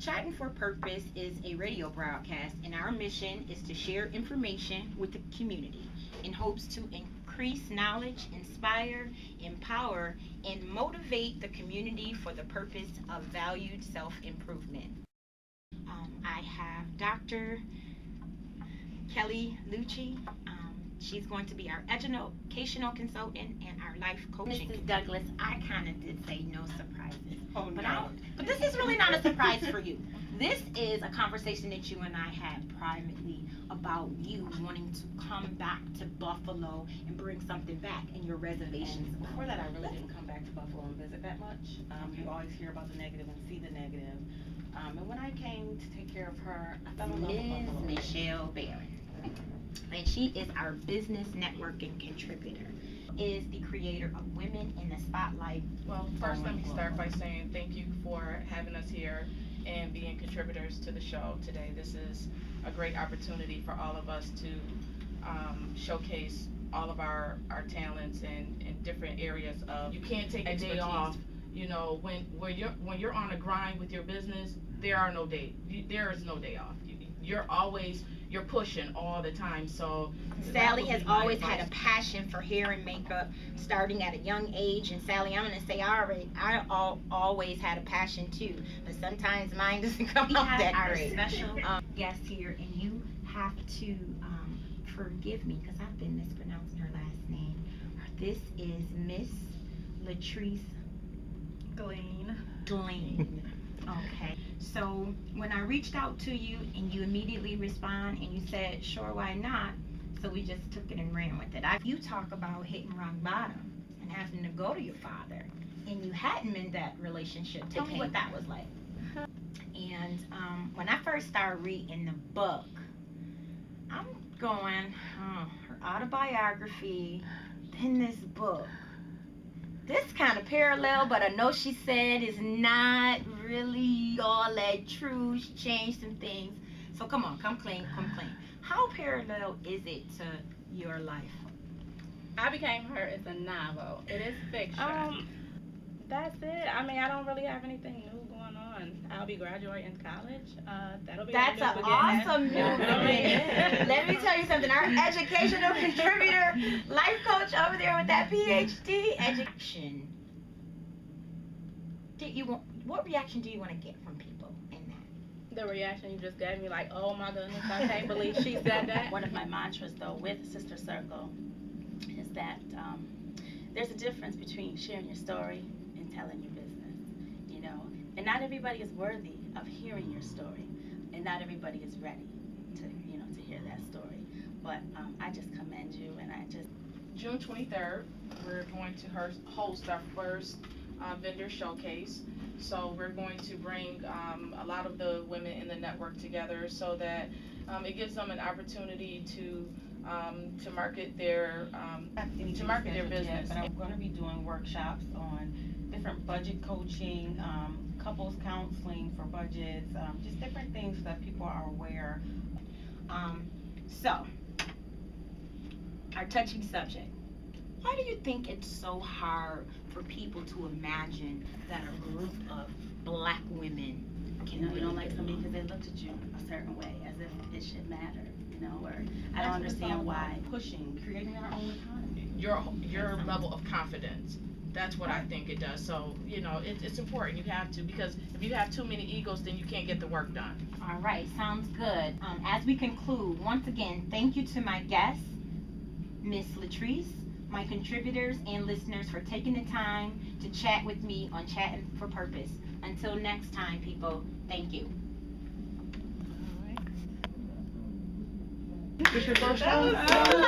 Chatting for Purpose is a radio broadcast, and our mission is to share information with the community in hopes to increase knowledge, inspire, empower, and motivate the community for the purpose of valued self-improvement. I have Dr. Kelly Lucci. She's going to be our educational consultant and our life coaching. Mrs. Douglas, I kind of did say no surprises. Oh, no. But this is really not a surprise for you. This is a conversation that you and I had privately about you wanting to come back to Buffalo and bring something back in your reservations. And before that, I really didn't come back to Buffalo and visit that much. You always hear about the negative and see the negative. And when I came to take care of her, I fell in love with Buffalo. Ms. Michelle Barron. And she is our business networking contributor, is the creator of Women in the Spotlight. Well, first let me start by saying thank you for having us here and being contributors to the show today. This is a great opportunity for all of us to showcase all of our talents in different areas of. You can't take a day off. You know, when you're on a grind with your business, there is no day off. You're pushing all the time. So Sally has always had a passion for hair and makeup starting at a young age. And Sally, I'm going to say I always had a passion too, but sometimes mine doesn't come out that great. We have our special guest here, and you have to forgive me because I've been mispronouncing her last name. This is Miss Latrice Glean. Okay. So when I reached out to you and you immediately respond and you said, sure, why not? So we just took it and ran with it. You talk about hitting rock bottom and having to go to your father, and you hadn't been in that relationship. Tell me what that was like. And when I first started reading the book, I'm going, her autobiography, then this book. This kind of parallel, but I know she said is not really all that true. She changed some things. So come on, come clean. How parallel is it to your life? I Became Her is a novel. It is fiction. That's it. I mean, I don't really have anything new going on. I'll be graduating college. That's an awesome new beginning. Let me tell you something. Our educational contributor, life coach over there with that PhD education. What reaction do you want to get from people in that? The reaction you just gave me, like, oh my goodness, I can't believe she said that. One of my mantras, though, with Sister Circle is that there's a difference between sharing your story and telling your business, you know. And not everybody is worthy of hearing your story, and not everybody is ready to hear that story. But I just commend you, and I just. June 23rd, we're going to host our first vendor showcase. So we're going to bring a lot of the women in the network together so that it gives them an opportunity to market their business. Yet, but I'm going to be doing workshops on different budget coaching, couples counseling for budgets, just different things that people are aware. So, our touching subject. Why do you think it's so hard for people to imagine that a group of black women can You don't like somebody because they looked at you a certain way, as if it should matter, or I don't understand why. Pushing, creating our own economy. Your level of confidence. That's what I think it does. So, it's important. You have to, because if you have too many egos, then you can't get the work done. All right, sounds good. As we conclude, once again, thank you to my guests, Miss Latrice, my contributors and listeners, for taking the time to chat with me on Chatting for Purpose. Until next time, people, thank you. This your first time?